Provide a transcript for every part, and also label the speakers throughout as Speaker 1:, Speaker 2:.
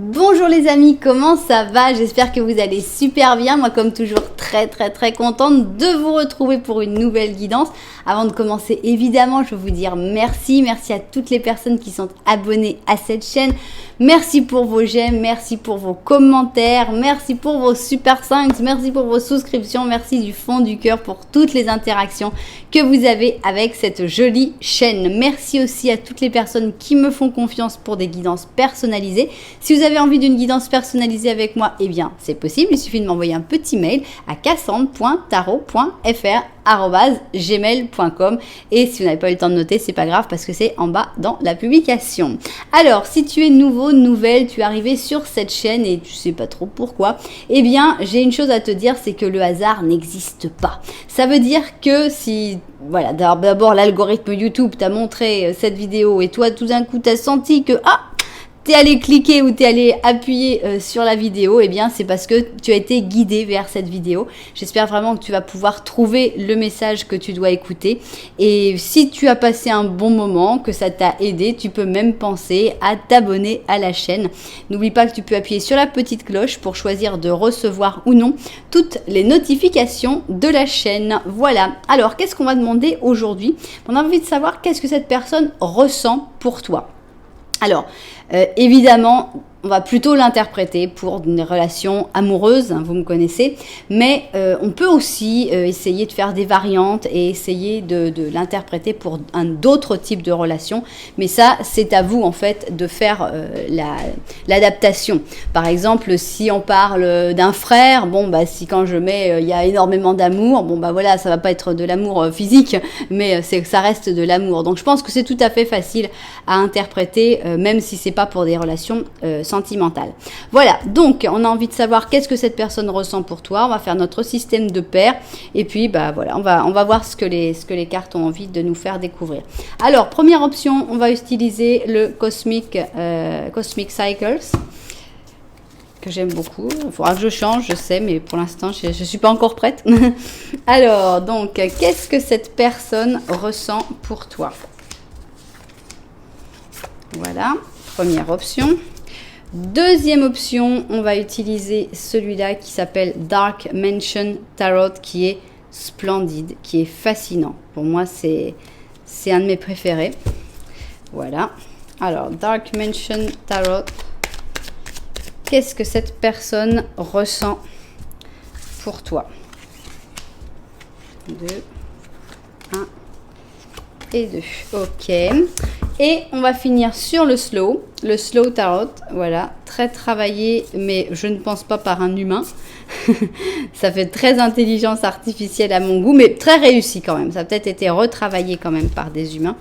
Speaker 1: Bonjour les amis, comment ça va? J'espère que vous allez super bien. Moi comme toujours très contente de vous retrouver pour une nouvelle guidance. Avant de commencer évidemment je veux vous dire merci à toutes les personnes qui sont abonnées à cette chaîne. Merci pour vos j'aime, merci pour vos commentaires, merci pour vos super thanks, merci pour vos souscriptions, merci du fond du cœur pour toutes les interactions que vous avez avec cette jolie chaîne. Merci aussi à toutes les personnes qui me font confiance pour des guidances personnalisées. Si vous avez envie d'une guidance personnalisée avec moi, eh bien c'est possible, il suffit de m'envoyer un petit mail à cassandre.tarot.fr@gmail.com et si vous n'avez pas eu le temps de noter, c'est pas grave parce que c'est en bas dans la publication. Alors, si tu es nouveau, nouvelle, tu es arrivé sur cette chaîne et tu sais pas trop pourquoi, eh bien, j'ai une chose à te dire, c'est que le hasard n'existe pas. Ça veut dire que si, voilà, d'abord l'algorithme YouTube t'a montré cette vidéo et toi, tout d'un coup, t'as senti que, t'es allé cliquer ou t'es allé appuyer sur la vidéo, eh bien c'est parce que tu as été guidé vers cette vidéo. J'espère vraiment que tu vas pouvoir trouver le message que tu dois écouter. Et si tu as passé un bon moment, que ça t'a aidé, tu peux même penser à t'abonner à la chaîne. N'oublie pas que tu peux appuyer sur la petite cloche pour choisir de recevoir ou non toutes les notifications de la chaîne. Voilà. Alors, qu'est-ce qu'on va demander aujourd'hui? On a envie de savoir qu'est-ce que cette personne ressent pour toi. Alors, évidemment, on va plutôt l'interpréter pour une relation amoureuse, hein, vous me connaissez, mais on peut aussi essayer de faire des variantes et essayer de l'interpréter pour d'autres types de relations, mais ça, c'est à vous en fait de faire l'adaptation. Par exemple, si on parle d'un frère, bon bah si quand je mets il y a énormément d'amour, bon bah voilà, ça va pas être de l'amour physique, mais ça reste de l'amour. Donc je pense que c'est tout à fait facile à interpréter, même si c'est pas pour des relations sentimentale. Voilà, donc on a envie de savoir qu'est-ce que cette personne ressent pour toi. On va faire notre système de paires et puis bah voilà, on va voir ce que les cartes ont envie de nous faire découvrir. Alors, première option, on va utiliser le Cosmic Cycles que j'aime beaucoup. Il faudra que je change, je sais, mais pour l'instant, je ne suis pas encore prête. Alors, donc, qu'est-ce que cette personne ressent pour toi? Voilà, première option. Deuxième option, on va utiliser celui-là qui s'appelle Dark Mansion Tarot, qui est splendide, qui est fascinant. Pour moi, c'est un de mes préférés. Voilà. Alors, Dark Mansion Tarot. Qu'est-ce que cette personne ressent pour toi? 2, 1 et 2. Ok. Et on va finir sur le slow tarot, voilà, très travaillé, mais je ne pense pas par un humain. Ça fait très intelligence artificielle à mon goût, mais très réussi quand même. Ça a peut-être été retravaillé quand même par des humains.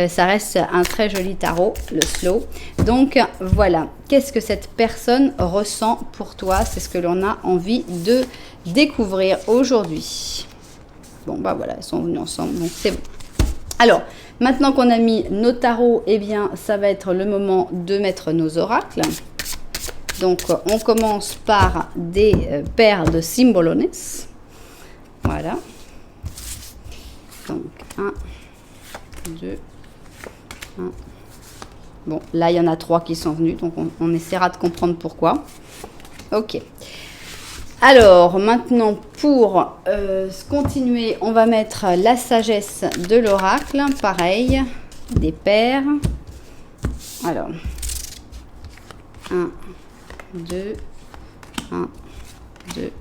Speaker 1: Ça reste un très joli tarot, le slow. Donc voilà, qu'est-ce que cette personne ressent pour toi? C'est ce que l'on a envie de découvrir aujourd'hui. Bon, bah voilà, ils sont venus ensemble, donc c'est bon. Alors, maintenant qu'on a mis nos tarots, eh bien, ça va être le moment de mettre nos oracles. Donc, on commence par des paires de symbolones. Voilà. Donc, 1, 2, 1. Bon, là, il y en a 3 qui sont venus, donc on essaiera de comprendre pourquoi. Ok. Alors, maintenant, pour continuer, on va mettre la sagesse de l'oracle. Pareil, des paires. Alors, 1, 2, 1, 2,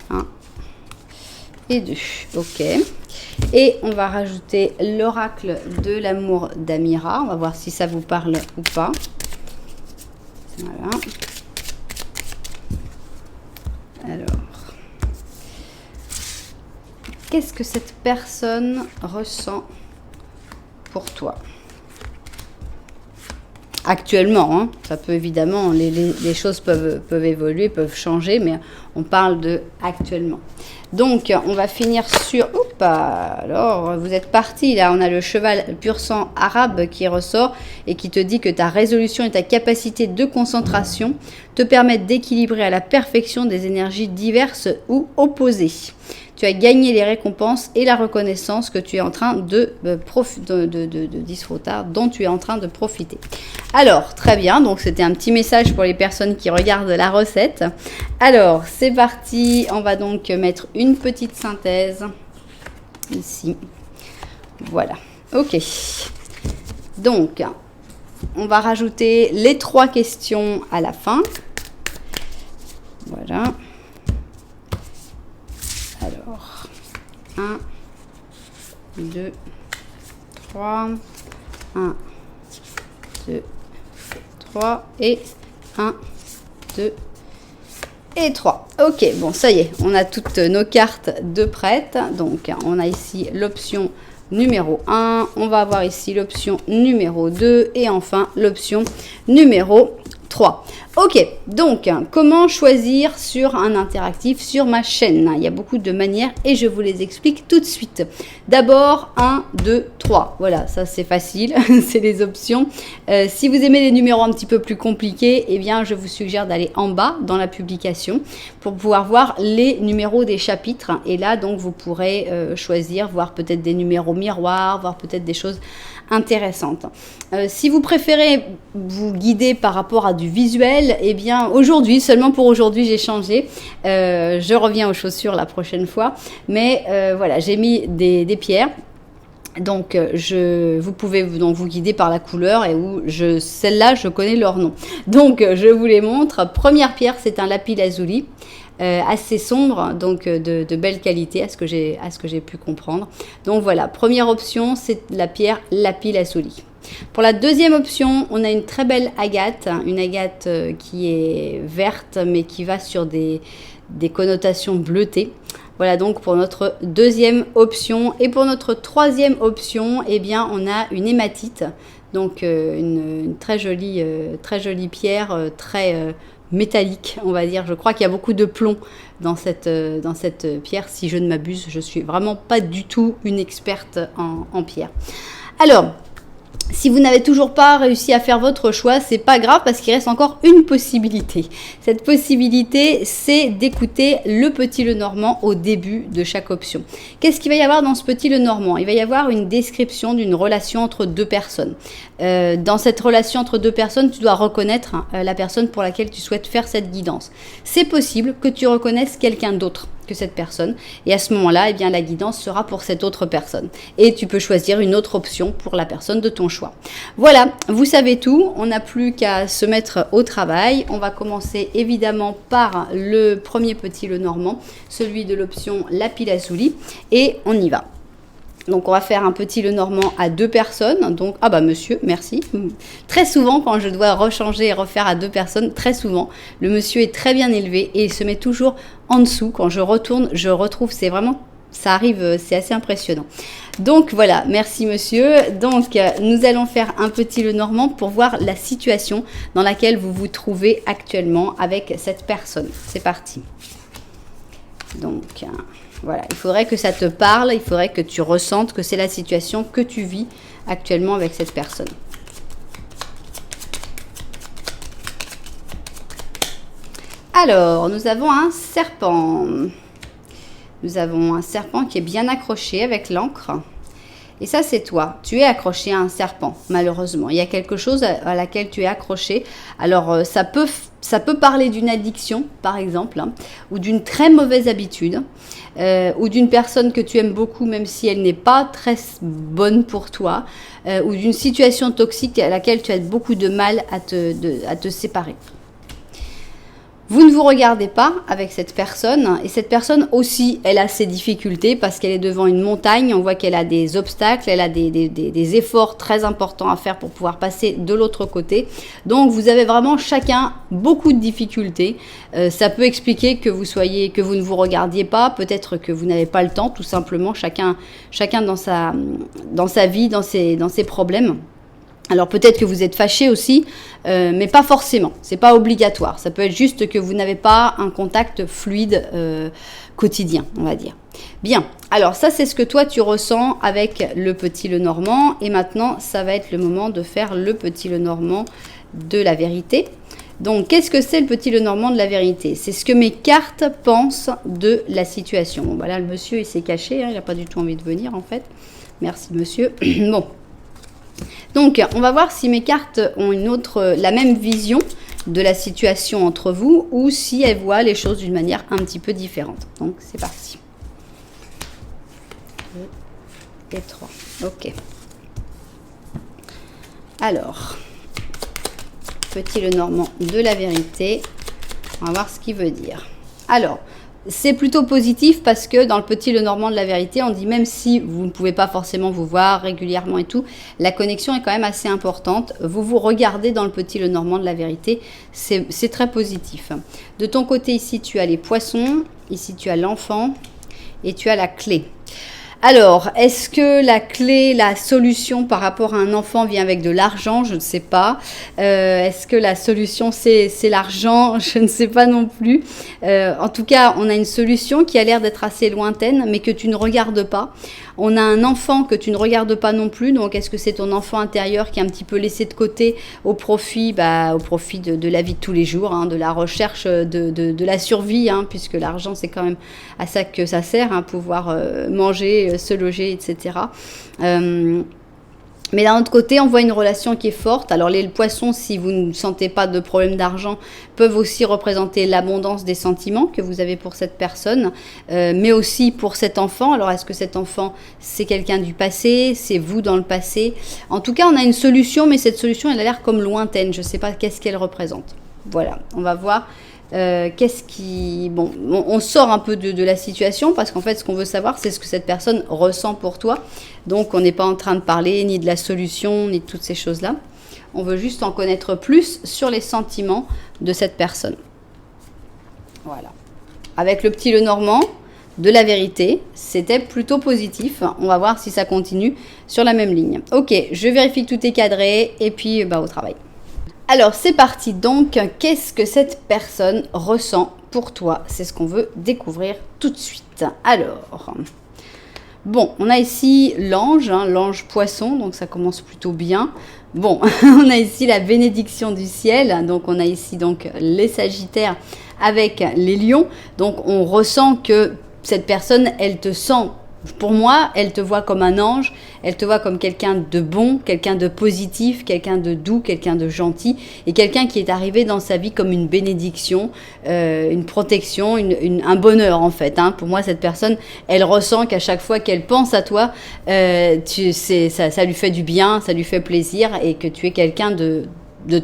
Speaker 1: 1 et 2. Ok. Et on va rajouter l'oracle de l'amour d'Amira. On va voir si ça vous parle ou pas. Voilà. Alors, qu'est-ce que cette personne ressent pour toi? Actuellement, hein, ça peut évidemment, les choses peuvent évoluer, peuvent changer, mais On parle de actuellement. Donc, on va finir sur... Oups, alors, vous êtes parti, là. On a le cheval pur sang arabe qui ressort et qui te dit que ta résolution et ta capacité de concentration te permettent d'équilibrer à la perfection des énergies diverses ou opposées. Tu as gagné les récompenses et la reconnaissance que tu es en train de dont tu es en train de profiter. Alors, très bien. Donc, c'était un petit message pour les personnes qui regardent la recette. Alors, c'est parti. On va donc mettre une petite synthèse ici. Voilà. OK. Donc, on va rajouter les 3 questions à la fin. Voilà. Alors, 1, 2, 3, 1, 2, 3 et 1, 2 et 3. Ok, bon, ça y est, on a toutes nos cartes de prêtes. Donc, on a ici l'option numéro 1, on va avoir ici l'option numéro 2 et enfin l'option numéro 3. Ok, donc comment choisir sur un interactif sur ma chaîne? Il y a beaucoup de manières et je vous les explique tout de suite. D'abord 1, 2, 3. Voilà, ça c'est facile, c'est les options. Si vous aimez les numéros un petit peu plus compliqués, eh bien je vous suggère d'aller en bas dans la publication pour pouvoir voir les numéros des chapitres. Et là donc vous pourrez choisir, voir peut-être des numéros miroirs, voir peut-être des choses intéressantes. Si vous préférez vous guider par rapport à du visuel, eh bien aujourd'hui, seulement pour aujourd'hui, j'ai changé. Je reviens aux chaussures la prochaine fois. Mais voilà, j'ai mis des pierres. Donc, vous pouvez donc vous guider par la couleur et celles-là, je connais leur nom. Donc, je vous les montre. Première pierre, c'est un lapis lazuli. Assez sombre, donc de belle qualité à ce que j'ai pu comprendre. Donc voilà, première option, c'est la pierre lapis lazuli. Pour la deuxième option, on a une très belle agate, une agate qui est verte mais qui va sur des connotations bleutées. Voilà donc pour notre deuxième option. Et pour notre troisième option, eh bien on a une hématite, donc une très jolie pierre, très métallique, on va dire. Je crois qu'il y a beaucoup de plomb dans cette pierre, si je ne m'abuse. Je suis vraiment pas du tout une experte en pierre. Alors, si vous n'avez toujours pas réussi à faire votre choix, c'est pas grave parce qu'il reste encore une possibilité. Cette possibilité, c'est d'écouter le petit Lenormand au début de chaque option. Qu'est-ce qu'il va y avoir dans ce petit Lenormand? Il va y avoir une description d'une relation entre deux personnes. Dans cette relation entre deux personnes, tu dois reconnaître la personne pour laquelle tu souhaites faire cette guidance. C'est possible que tu reconnaisses quelqu'un d'autre que cette personne et à ce moment-là, eh bien, la guidance sera pour cette autre personne et tu peux choisir une autre option pour la personne de ton choix. Voilà, vous savez tout, on n'a plus qu'à se mettre au travail. On va commencer évidemment par le premier petit Lenormand, celui de l'option lapis lazuli et on y va. Donc, on va faire un petit Lenormand à 2 personnes. Donc, ah bah monsieur, merci. Très souvent, quand je dois rechanger et refaire à 2 personnes, très souvent, le monsieur est très bien élevé et il se met toujours en dessous. Quand je retourne, je retrouve, c'est vraiment, ça arrive, c'est assez impressionnant. Donc, voilà, merci monsieur. Donc, nous allons faire un petit Lenormand pour voir la situation dans laquelle vous vous trouvez actuellement avec cette personne. C'est parti. Donc... voilà, il faudrait que ça te parle, il faudrait que tu ressentes que c'est la situation que tu vis actuellement avec cette personne. Alors, nous avons un serpent. Nous avons un serpent qui est bien accroché avec l'encre. Et ça, c'est toi. Tu es accroché à un serpent, malheureusement. Il y a quelque chose à laquelle tu es accroché. Alors, ça peut parler d'une addiction, par exemple, hein, ou d'une très mauvaise habitude, ou d'une personne que tu aimes beaucoup, même si elle n'est pas très bonne pour toi, ou d'une situation toxique à laquelle tu as beaucoup de mal à te séparer. Vous ne vous regardez pas avec cette personne et cette personne aussi, elle a ses difficultés parce qu'elle est devant une montagne, on voit qu'elle a des obstacles, elle a des efforts très importants à faire pour pouvoir passer de l'autre côté. Donc vous avez vraiment chacun beaucoup de difficultés. Ça peut expliquer que vous ne vous regardiez pas, peut-être que vous n'avez pas le temps, tout simplement, chacun dans sa vie, dans ses problèmes. Alors peut-être que vous êtes fâché aussi, mais pas forcément. C'est pas obligatoire. Ça peut être juste que vous n'avez pas un contact fluide quotidien, on va dire. Bien. Alors ça, c'est ce que toi tu ressens avec le petit Lenormand. Et maintenant, ça va être le moment de faire le petit Lenormand de la vérité. Donc, qu'est-ce que c'est le petit Lenormand de la vérité? C'est ce que mes cartes pensent de la situation. Bon, bah là, le monsieur, il s'est caché. Hein, il n'a pas du tout envie de venir, en fait. Merci, monsieur. Bon. Donc, on va voir si mes cartes ont la même vision de la situation entre vous ou si elles voient les choses d'une manière un petit peu différente. Donc, c'est parti. 2 et 3. Ok. Alors, petit Lenormand de la vérité. On va voir ce qu'il veut dire. Alors, c'est plutôt positif parce que dans le petit Lenormand de la vérité, on dit même si vous ne pouvez pas forcément vous voir régulièrement et tout, la connexion est quand même assez importante. Vous vous regardez dans le petit Lenormand de la vérité, c'est très positif. De ton côté, ici, tu as les poissons, ici, tu as l'enfant et tu as la clé. Alors, est-ce que la clé, la solution par rapport à un enfant vient avec de l'argent? Je ne sais pas. Est-ce que la solution, c'est l'argent? Je ne sais pas non plus. En tout cas, on a une solution qui a l'air d'être assez lointaine, mais que tu ne regardes pas. On a un enfant que tu ne regardes pas non plus. Donc, est-ce que c'est ton enfant intérieur qui est un petit peu laissé de côté au profit de la vie de tous les jours, hein, de la recherche de la survie, hein, puisque l'argent, c'est quand même à ça que ça sert, hein, pouvoir manger, se loger, etc. Mais d'un autre côté, on voit une relation qui est forte. Alors les poissons, si vous ne sentez pas de problème d'argent, peuvent aussi représenter l'abondance des sentiments que vous avez pour cette personne, mais aussi pour cet enfant. Alors est-ce que cet enfant, c'est quelqu'un du passé? C'est vous dans le passé? En tout cas, on a une solution, mais cette solution, elle a l'air comme lointaine. Je ne sais pas qu'est-ce qu'elle représente. Voilà, on va voir. Bon, on sort un peu de la situation parce qu'en fait, ce qu'on veut savoir, c'est ce que cette personne ressent pour toi. Donc, on n'est pas en train de parler ni de la solution, ni de toutes ces choses-là. On veut juste en connaître plus sur les sentiments de cette personne. Voilà. Avec le petit Lenormand de la vérité, c'était plutôt positif. On va voir si ça continue sur la même ligne. Ok, je vérifie que tout est cadré et puis au travail. Alors, c'est parti. Donc, qu'est-ce que cette personne ressent pour toi? C'est ce qu'on veut découvrir tout de suite. Alors, bon, on a ici l'ange, hein, l'ange poisson, donc ça commence plutôt bien. Bon, on a ici la bénédiction du ciel, donc on a ici donc les sagittaires avec les lions. Donc, on ressent que cette personne, elle te sent. Pour moi, elle te voit comme un ange, elle te voit comme quelqu'un de bon, quelqu'un de positif, quelqu'un de doux, quelqu'un de gentil, et quelqu'un qui est arrivé dans sa vie comme une bénédiction, une protection, un bonheur en fait. Hein. Pour moi, cette personne, elle ressent qu'à chaque fois qu'elle pense à toi, ça lui fait du bien, ça lui fait plaisir, et que tu es quelqu'un de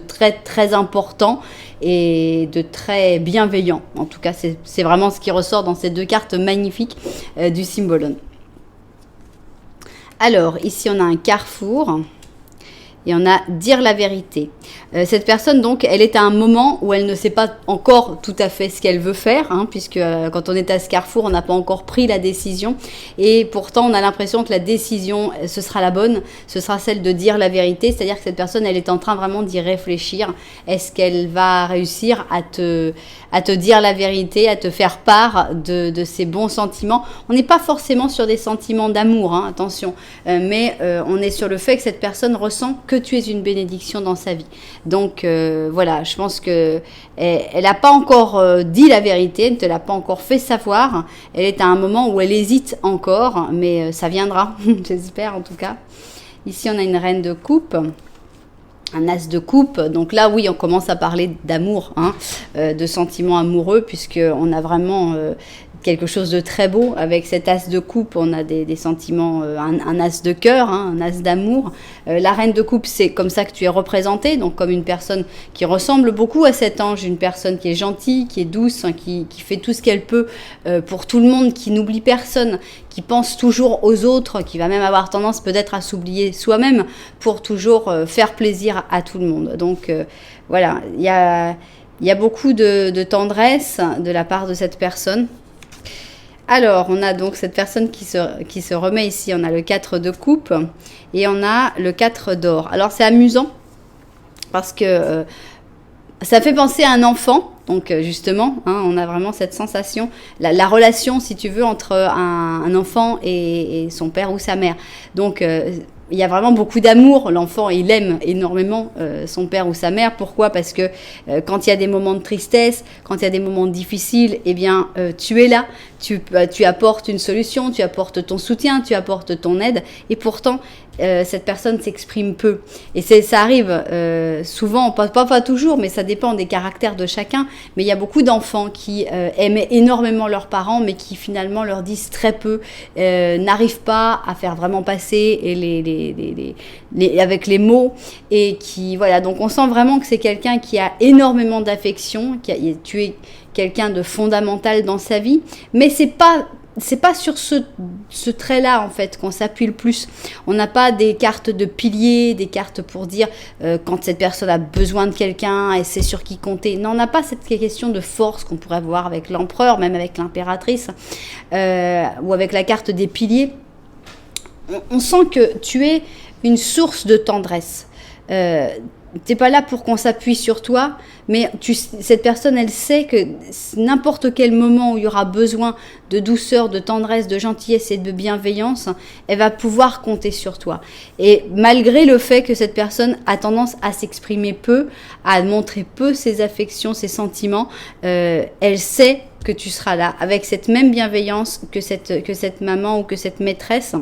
Speaker 1: très très important et de très bienveillant. En tout cas, c'est vraiment ce qui ressort dans ces deux cartes magnifiques du Symbolon. Alors, ici, on a un carrefour et on a dire la vérité. Cette personne, donc, elle est à un moment où elle ne sait pas encore tout à fait ce qu'elle veut faire, hein, puisque quand on est à ce carrefour, on n'a pas encore pris la décision. Et pourtant, on a l'impression que la décision, ce sera la bonne, ce sera celle de dire la vérité. C'est-à-dire que cette personne, elle est en train vraiment d'y réfléchir. Est-ce qu'elle va réussir à te dire la vérité, à te faire part de ses bons sentiments? On n'est pas forcément sur des sentiments d'amour, hein, attention, mais on est sur le fait que cette personne ressent que tu es une bénédiction dans sa vie. Donc voilà, je pense que elle n'a pas encore dit la vérité, elle ne te l'a pas encore fait savoir. Elle est à un moment où elle hésite encore, mais ça viendra, j'espère en tout cas. Ici, on a une reine de coupe. Un as de coupe, donc là oui on commence à parler d'amour, hein, de sentiments amoureux, puisqu'on a vraiment quelque chose de très beau avec cet as de coupe. On a des sentiments, un as de cœur, hein, un as d'amour. La reine de coupe, c'est comme ça que tu es représentée, donc comme une personne qui ressemble beaucoup à cet ange, une personne qui est gentille, qui est douce, hein, qui fait tout ce qu'elle peut pour tout le monde, qui n'oublie personne, qui pense toujours aux autres, qui va même avoir tendance peut-être à s'oublier soi-même pour toujours faire plaisir à tout le monde. Donc voilà, il y a beaucoup de tendresse de la part de cette personne. Alors, on a donc cette personne qui se remet ici. On a le 4 de coupe et on a le 4 d'or. Alors, c'est amusant parce que ça fait penser à un enfant. Donc, justement, hein, on a vraiment cette sensation, la relation, si tu veux, entre un enfant et son père ou sa mère. Donc, il y a vraiment beaucoup d'amour. L'enfant, il aime énormément son père ou sa mère. Pourquoi? Parce que quand il y a des moments de tristesse, quand il y a des moments difficiles, eh bien, tu es là. Tu apportes une solution, tu apportes ton soutien, tu apportes ton aide. Et pourtant, cette personne s'exprime peu. Et ça arrive souvent, pas toujours, mais ça dépend des caractères de chacun. Mais il y a beaucoup d'enfants qui aiment énormément leurs parents, mais qui finalement leur disent très peu, n'arrivent pas à faire vraiment passer avec les mots. Et qui, voilà, donc on sent vraiment que c'est quelqu'un qui a énormément d'affection, tu es quelqu'un de fondamental dans sa vie, mais c'est pas sur ce trait-là, en fait, qu'on s'appuie le plus. On n'a pas des cartes de piliers, des cartes pour dire quand cette personne a besoin de quelqu'un et c'est sur qui compter. Non, on n'a pas cette question de force qu'on pourrait voir avec l'empereur, même avec l'impératrice, ou avec la carte des piliers. On sent que tu es une source de tendresse. T'es pas là pour qu'on s'appuie sur toi, mais cette personne, elle sait que n'importe quel moment où il y aura besoin de douceur, de tendresse, de gentillesse et de bienveillance, elle va pouvoir compter sur toi. Et malgré le fait que cette personne a tendance à s'exprimer peu, à montrer peu ses affections, ses sentiments, elle sait que tu seras là avec cette même bienveillance que cette maman ou que cette maîtresse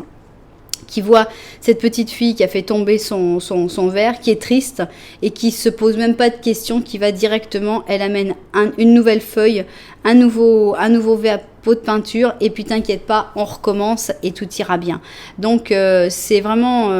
Speaker 1: qui voit cette petite fille qui a fait tomber son verre, qui est triste et qui se pose même pas de questions, qui va directement, elle amène une nouvelle feuille, un nouveau pot de peinture et puis t'inquiète pas, on recommence et tout ira bien. Donc c'est vraiment,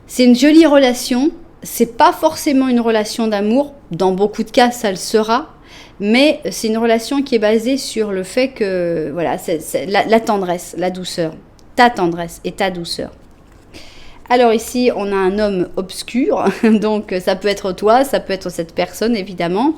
Speaker 1: c'est une jolie relation. C'est pas forcément une relation d'amour. Dans beaucoup de cas, ça le sera. Mais c'est une relation qui est basée sur le fait que, voilà, c'est la tendresse, la douceur. Ta tendresse et ta douceur. Alors ici, on a un homme obscur, donc ça peut être toi, ça peut être cette personne évidemment,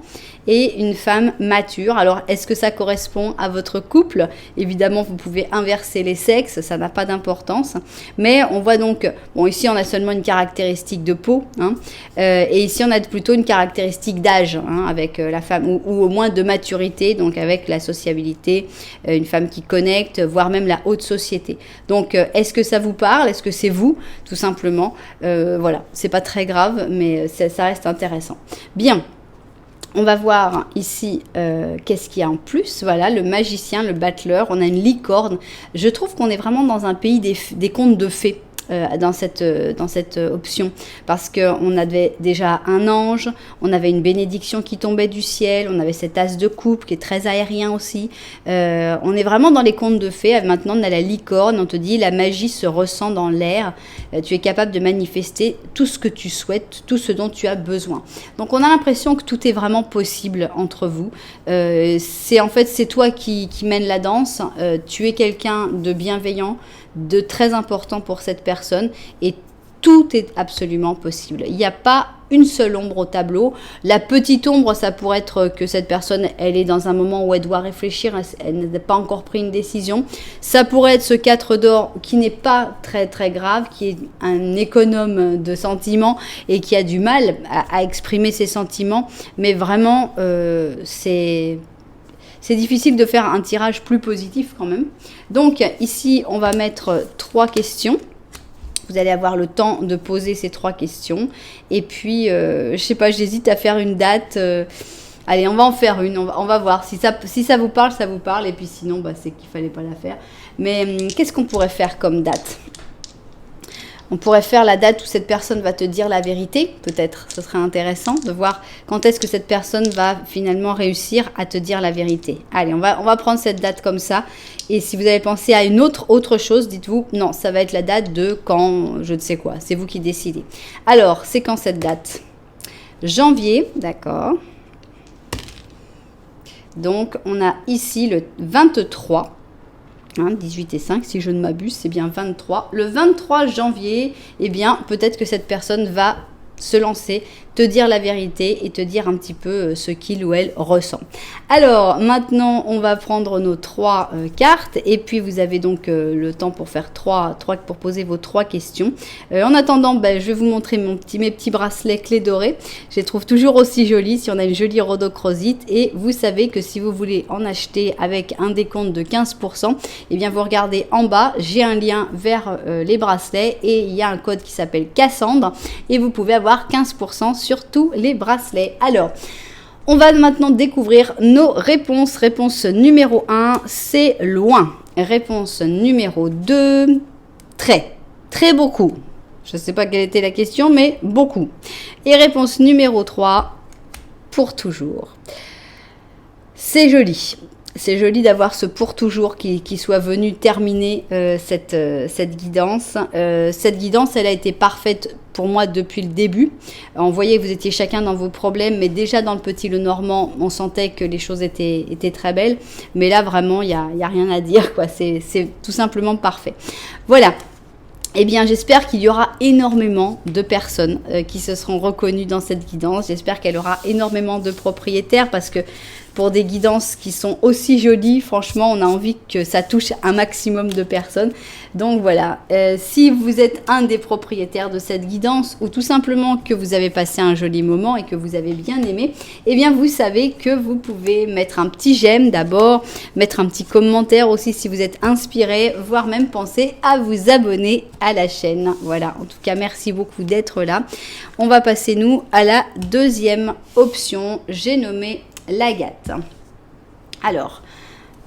Speaker 1: et une femme mature. Alors, est-ce que ça correspond à votre couple? Évidemment, vous pouvez inverser les sexes, ça n'a pas d'importance. Mais on voit donc, bon, ici on a seulement une caractéristique de peau, hein, et ici on a plutôt une caractéristique d'âge, hein, avec la femme, ou au moins de maturité, donc avec la sociabilité, une femme qui connecte, voire même la haute société. Donc, est-ce que ça vous parle? Est-ce que c'est vous? Tout simplement, voilà, c'est pas très grave, mais ça reste intéressant. Bien. On va voir ici qu'est-ce qu'il y a en plus. Voilà, le magicien, le battleur. On a une licorne. Je trouve qu'on est vraiment dans un pays des contes de fées. Dans cette option, parce qu'on avait déjà un ange, on avait une bénédiction qui tombait du ciel, on avait cet as de coupe qui est très aérien aussi. On est vraiment dans les contes de fées. Maintenant on a la licorne, on te dit la magie se ressent dans l'air, tu es capable de manifester tout ce que tu souhaites, tout ce dont tu as besoin. Donc on a l'impression que tout est vraiment possible entre vous. C'est toi qui mène la danse, tu es quelqu'un de bienveillant, de très important pour cette personne et tout est absolument possible. Il n'y a pas une seule ombre au tableau. La petite ombre, ça pourrait être que cette personne, elle est dans un moment où elle doit réfléchir, elle n'a pas encore pris une décision. Ça pourrait être ce 4 d'or qui n'est pas très très grave, qui est un économe de sentiments et qui a du mal à exprimer ses sentiments, mais vraiment c'est difficile de faire un tirage plus positif quand même. Donc ici, on va mettre 3 questions. Vous allez avoir le temps de poser ces 3 questions. Et puis, je sais pas, j'hésite à faire une date. Allez, on va en faire une. On va voir. Si ça vous parle, ça vous parle. Et puis sinon, c'est qu'il fallait pas la faire. Mais qu'est-ce qu'on pourrait faire comme date ? On pourrait faire la date où cette personne va te dire la vérité, peut-être. Ce serait intéressant de voir quand est-ce que cette personne va finalement réussir à te dire la vérité. Allez, on va prendre cette date comme ça. Et si vous avez pensé à une autre chose, dites-vous, non, ça va être la date de quand, je ne sais quoi. C'est vous qui décidez. Alors, c'est quand cette date ? Janvier, d'accord. Donc, on a ici le 23. 18 et 5, si je ne m'abuse, c'est bien 23. Le 23 janvier, eh bien, peut-être que cette personne va se lancer, te dire la vérité et te dire un petit peu ce qu'il ou elle ressent. Alors maintenant, on va prendre nos 3 cartes et puis vous avez donc le temps pour faire pour poser vos 3 questions. En attendant, je vais vous montrer mes petits bracelets clés dorées. Je les trouve toujours aussi jolis si on a une jolie rhodochrosite et vous savez que si vous voulez en acheter avec un décompte de 15%, eh bien vous regardez en bas, j'ai un lien vers les bracelets et il y a un code qui s'appelle Cassandre et vous pouvez avoir 15% sur tous les bracelets. Alors, on va maintenant découvrir nos réponses. Réponse numéro 1, c'est loin. Réponse numéro 2, très beaucoup. Je ne sais pas quelle était la question, mais beaucoup. Et réponse numéro 3, pour toujours. C'est joli. C'est joli d'avoir ce pour toujours qui soit venu terminer cette guidance. Cette guidance, elle a été parfaite pour moi depuis le début. On voyait que vous étiez chacun dans vos problèmes, mais déjà dans le Petit Lenormand, on sentait que les choses étaient très belles. Mais là, vraiment, il n'y a rien à dire, quoi. C'est tout simplement parfait. Voilà. Eh bien, j'espère qu'il y aura énormément de personnes qui se seront reconnues dans cette guidance. J'espère qu'elle aura énormément de propriétaires parce que pour des guidances qui sont aussi jolies, franchement, on a envie que ça touche un maximum de personnes. Donc voilà, si vous êtes un des propriétaires de cette guidance ou tout simplement que vous avez passé un joli moment et que vous avez bien aimé, eh bien vous savez que vous pouvez mettre un petit j'aime d'abord, mettre un petit commentaire aussi si vous êtes inspiré, voire même penser à vous abonner à la chaîne. Voilà, en tout cas, merci beaucoup d'être là. On va passer, nous, à la deuxième option. J'ai nommé l'agate. Alors,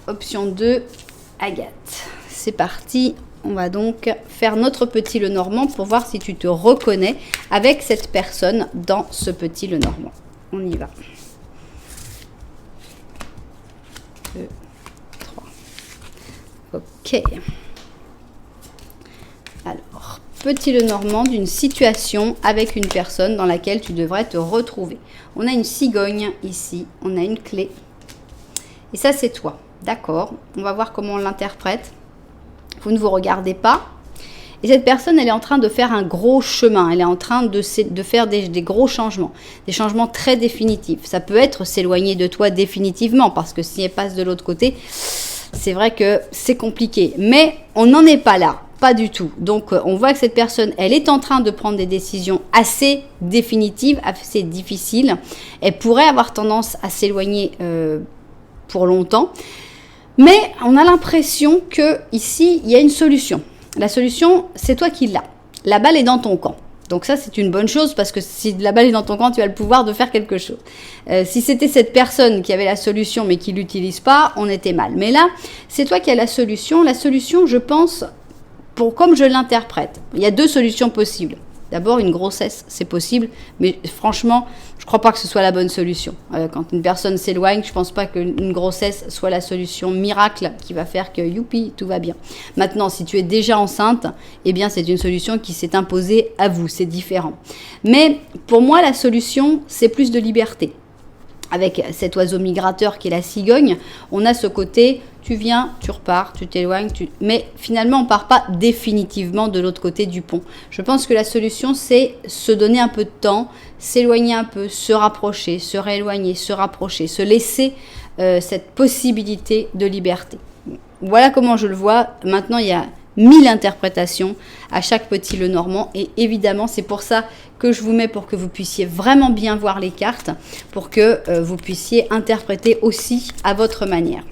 Speaker 1: option 2, agate. C'est parti. On va donc faire notre Petit Lenormand pour voir si tu te reconnais avec cette personne dans ce Petit Lenormand. On y va. 2, 3. Ok. Alors, Petit Lenormand d'une situation avec une personne dans laquelle tu devrais te retrouver. On a une cigogne ici, on a une clé. Et ça, c'est toi. D'accord, on va voir comment on l'interprète. Vous ne vous regardez pas. Et cette personne, elle est en train de faire un gros chemin. Elle est en train de faire des gros changements. Des changements très définitifs. Ça peut être s'éloigner de toi définitivement. Parce que si elle passe de l'autre côté, c'est vrai que c'est compliqué. Mais on n'en est pas là. Pas du tout. Donc, on voit que cette personne, elle est en train de prendre des décisions assez définitives, assez difficiles. Elle pourrait avoir tendance à s'éloigner pour longtemps. Mais on a l'impression que ici, il y a une solution. La solution, c'est toi qui l'as. La balle est dans ton camp. Donc ça, c'est une bonne chose parce que si la balle est dans ton camp, tu as le pouvoir de faire quelque chose. Si c'était cette personne qui avait la solution mais qui ne l'utilise pas, on était mal. Mais là, c'est toi qui as la solution. La solution, je pense, comme je l'interprète, il y a 2 solutions possibles. D'abord, une grossesse, c'est possible, mais franchement, je ne crois pas que ce soit la bonne solution. Quand une personne s'éloigne, je ne pense pas qu'une grossesse soit la solution miracle qui va faire que, youpi, tout va bien. Maintenant, si tu es déjà enceinte, eh bien, c'est une solution qui s'est imposée à vous, c'est différent. Mais pour moi, la solution, c'est plus de liberté. Avec cet oiseau migrateur qui est la cigogne, on a ce côté, tu viens, tu repars, tu t'éloignes, mais finalement on ne part pas définitivement de l'autre côté du pont. Je pense que la solution, c'est se donner un peu de temps, s'éloigner un peu, se rapprocher, se rééloigner, se rapprocher, se laisser cette possibilité de liberté. Voilà comment je le vois. Maintenant, il y a 1000 interprétations à chaque Petit Lenormand et évidemment c'est pour ça que je vous mets pour que vous puissiez vraiment bien voir les cartes, pour que vous puissiez interpréter aussi à votre manière.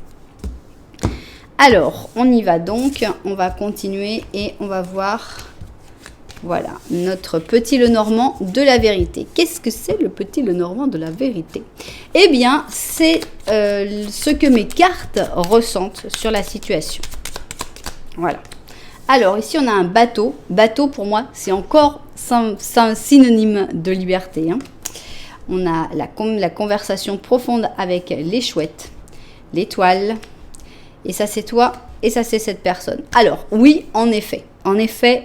Speaker 1: Alors on y va donc, on va continuer et on va voir, voilà, notre Petit Lenormand de la vérité. Qu'est-ce que c'est le Petit Lenormand de la vérité? Eh bien c'est ce que mes cartes ressentent sur la situation. Voilà. Alors, ici, on a un bateau. Bateau, pour moi, c'est encore un synonyme de liberté. Hein. On a la conversation profonde avec les chouettes, l'étoile. Et ça, c'est toi. Et ça, c'est cette personne. Alors, oui, en effet. En effet,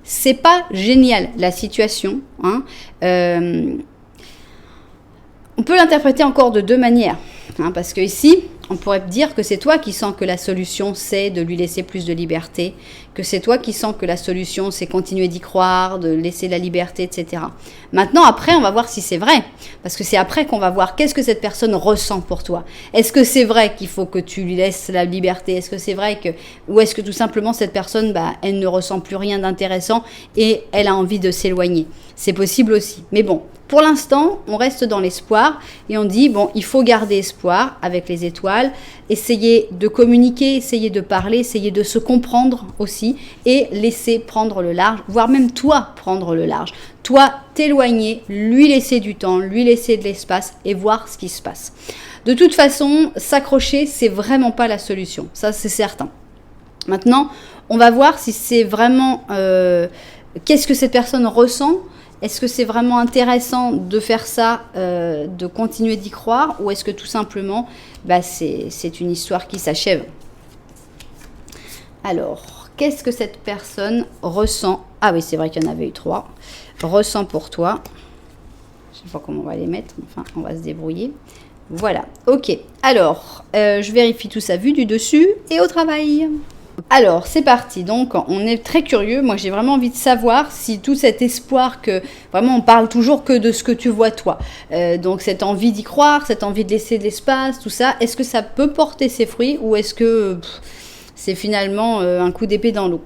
Speaker 1: c'est pas génial, la situation. Hein. On peut l'interpréter encore de 2 manières. Hein, parce que ici, on pourrait dire que c'est toi qui sens que la solution, c'est de lui laisser plus de liberté, que c'est toi qui sens que la solution, c'est continuer d'y croire, de laisser la liberté, etc. Maintenant, après, on va voir si c'est vrai, parce que c'est après qu'on va voir qu'est-ce que cette personne ressent pour toi. Est-ce que c'est vrai qu'il faut que tu lui laisses la liberté? Est-ce que c'est vrai que, ou est-ce que tout simplement cette personne, elle ne ressent plus rien d'intéressant et elle a envie de s'éloigner? C'est possible aussi. Mais bon, pour l'instant, on reste dans l'espoir et on dit, bon, il faut garder espoir avec les étoiles, essayer de communiquer, essayer de parler, essayer de se comprendre aussi et laisser prendre le large, voire même toi prendre le large. Toi, t'éloigner, lui laisser du temps, lui laisser de l'espace et voir ce qui se passe. De toute façon, s'accrocher, c'est vraiment pas la solution. Ça, c'est certain. Maintenant, on va voir si c'est vraiment... qu'est-ce que cette personne ressent? Est-ce que c'est vraiment intéressant de faire ça, de continuer d'y croire, ou est-ce que tout simplement, c'est une histoire qui s'achève? Alors, qu'est-ce que cette personne ressent? Ah oui, c'est vrai qu'il y en avait eu 3. Ressent pour toi. Je ne sais pas comment on va les mettre, enfin, on va se débrouiller. Voilà, ok. Alors, je vérifie tout ça vu du dessus et au travail. Alors, c'est parti. Donc, on est très curieux. Moi, j'ai vraiment envie de savoir si tout cet espoir que... Vraiment, on parle toujours que de ce que tu vois, toi. Donc, cette envie d'y croire, cette envie de laisser de l'espace, tout ça, est-ce que ça peut porter ses fruits ou est-ce que c'est finalement un coup d'épée dans l'eau?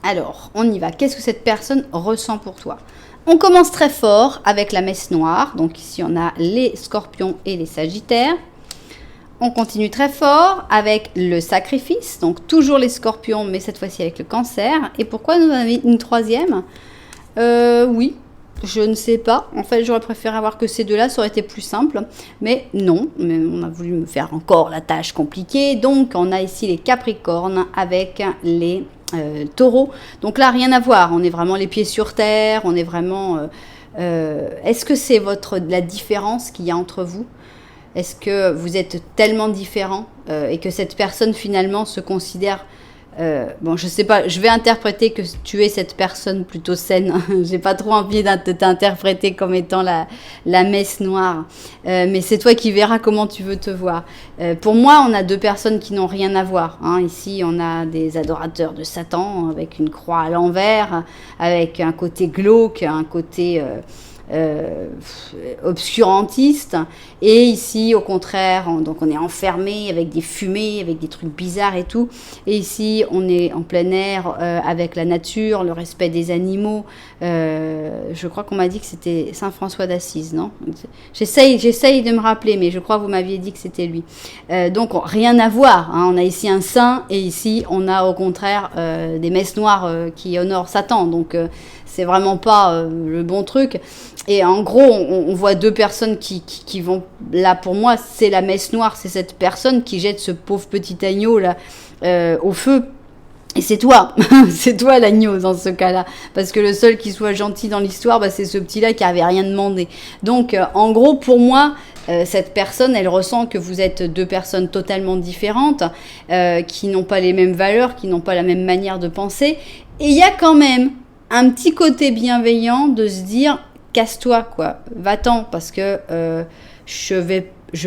Speaker 1: Alors, on y va. Qu'est-ce que cette personne ressent pour toi? On commence très fort avec la messe noire. Donc, ici, on a les scorpions et les sagittaires. On continue très fort avec le sacrifice, donc toujours les scorpions, mais cette fois-ci avec le cancer. Et pourquoi nous en avons une troisième? Oui, je ne sais pas. En fait, j'aurais préféré avoir que ces deux-là, ça aurait été plus simple. Mais non, mais on a voulu me faire encore la tâche compliquée. Donc, on a ici les capricornes avec les taureaux. Donc là, rien à voir. On est vraiment les pieds sur terre. On est vraiment... est-ce que c'est la différence qu'il y a entre vous? Est-ce que vous êtes tellement différents et que cette personne finalement se considère... bon, je sais pas, je vais interpréter que tu es cette personne plutôt saine. J'ai pas trop envie de t'interpréter comme étant la messe noire. Mais c'est toi qui verras comment tu veux te voir. Pour moi, on a deux personnes qui n'ont rien à voir. Hein. Ici, on a des adorateurs de Satan avec une croix à l'envers, avec un côté glauque, un côté... obscurantiste, et ici au contraire donc on est enfermé avec des fumées, avec des trucs bizarres et tout, et ici on est en plein air avec la nature, le respect des animaux. Je crois qu'on m'a dit que c'était Saint François d'Assise, non? J'essaye de me rappeler, mais je crois que vous m'aviez dit que c'était lui. Donc rien à voir, hein. On a ici un saint et ici on a au contraire des messes noires qui honorent Satan, donc c'est vraiment pas le bon truc. Et en gros, on voit deux personnes qui vont... Là, pour moi, c'est la messe noire. C'est cette personne qui jette ce pauvre petit agneau là au feu. Et c'est toi. C'est toi l'agneau dans ce cas-là. Parce que le seul qui soit gentil dans l'histoire, c'est ce petit-là qui avait rien demandé. Donc, en gros, pour moi... cette personne, elle ressent que vous êtes deux personnes totalement différentes, qui n'ont pas les mêmes valeurs, qui n'ont pas la même manière de penser. Et il y a quand même un petit côté bienveillant de se dire... casse-toi, quoi, va-t'en, parce que je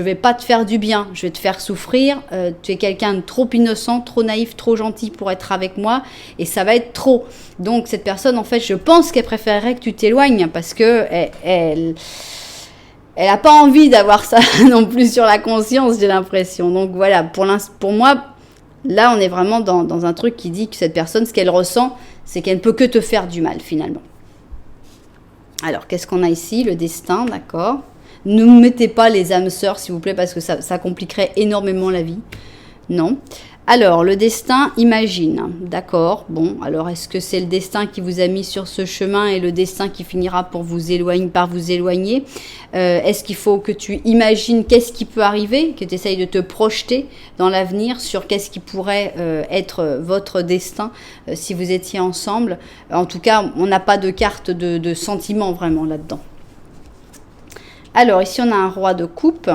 Speaker 1: vais pas te faire du bien, je vais te faire souffrir, tu es quelqu'un de trop innocent, trop naïf, trop gentil pour être avec moi, et ça va être trop. Donc cette personne, en fait, je pense qu'elle préférerait que tu t'éloignes, parce que elle a pas envie d'avoir ça non plus sur la conscience, j'ai l'impression. Donc voilà, pour moi, là, on est vraiment dans un truc qui dit que cette personne, ce qu'elle ressent, c'est qu'elle ne peut que te faire du mal, finalement. Alors, qu'est-ce qu'on a ici? Le destin, d'accord. Ne me mettez pas les âmes sœurs, s'il vous plaît, parce que ça compliquerait énormément la vie. Non. Alors, le destin, imagine. D'accord. Bon, alors, est-ce que c'est le destin qui vous a mis sur ce chemin et le destin qui finira par vous éloigner? Est-ce qu'il faut que tu imagines qu'est-ce qui peut arriver, que tu essayes de te projeter dans l'avenir sur qu'est-ce qui pourrait être votre destin si vous étiez ensemble? En tout cas, on n'a pas de carte de sentiment vraiment là-dedans. Alors, ici, on a un roi de coupe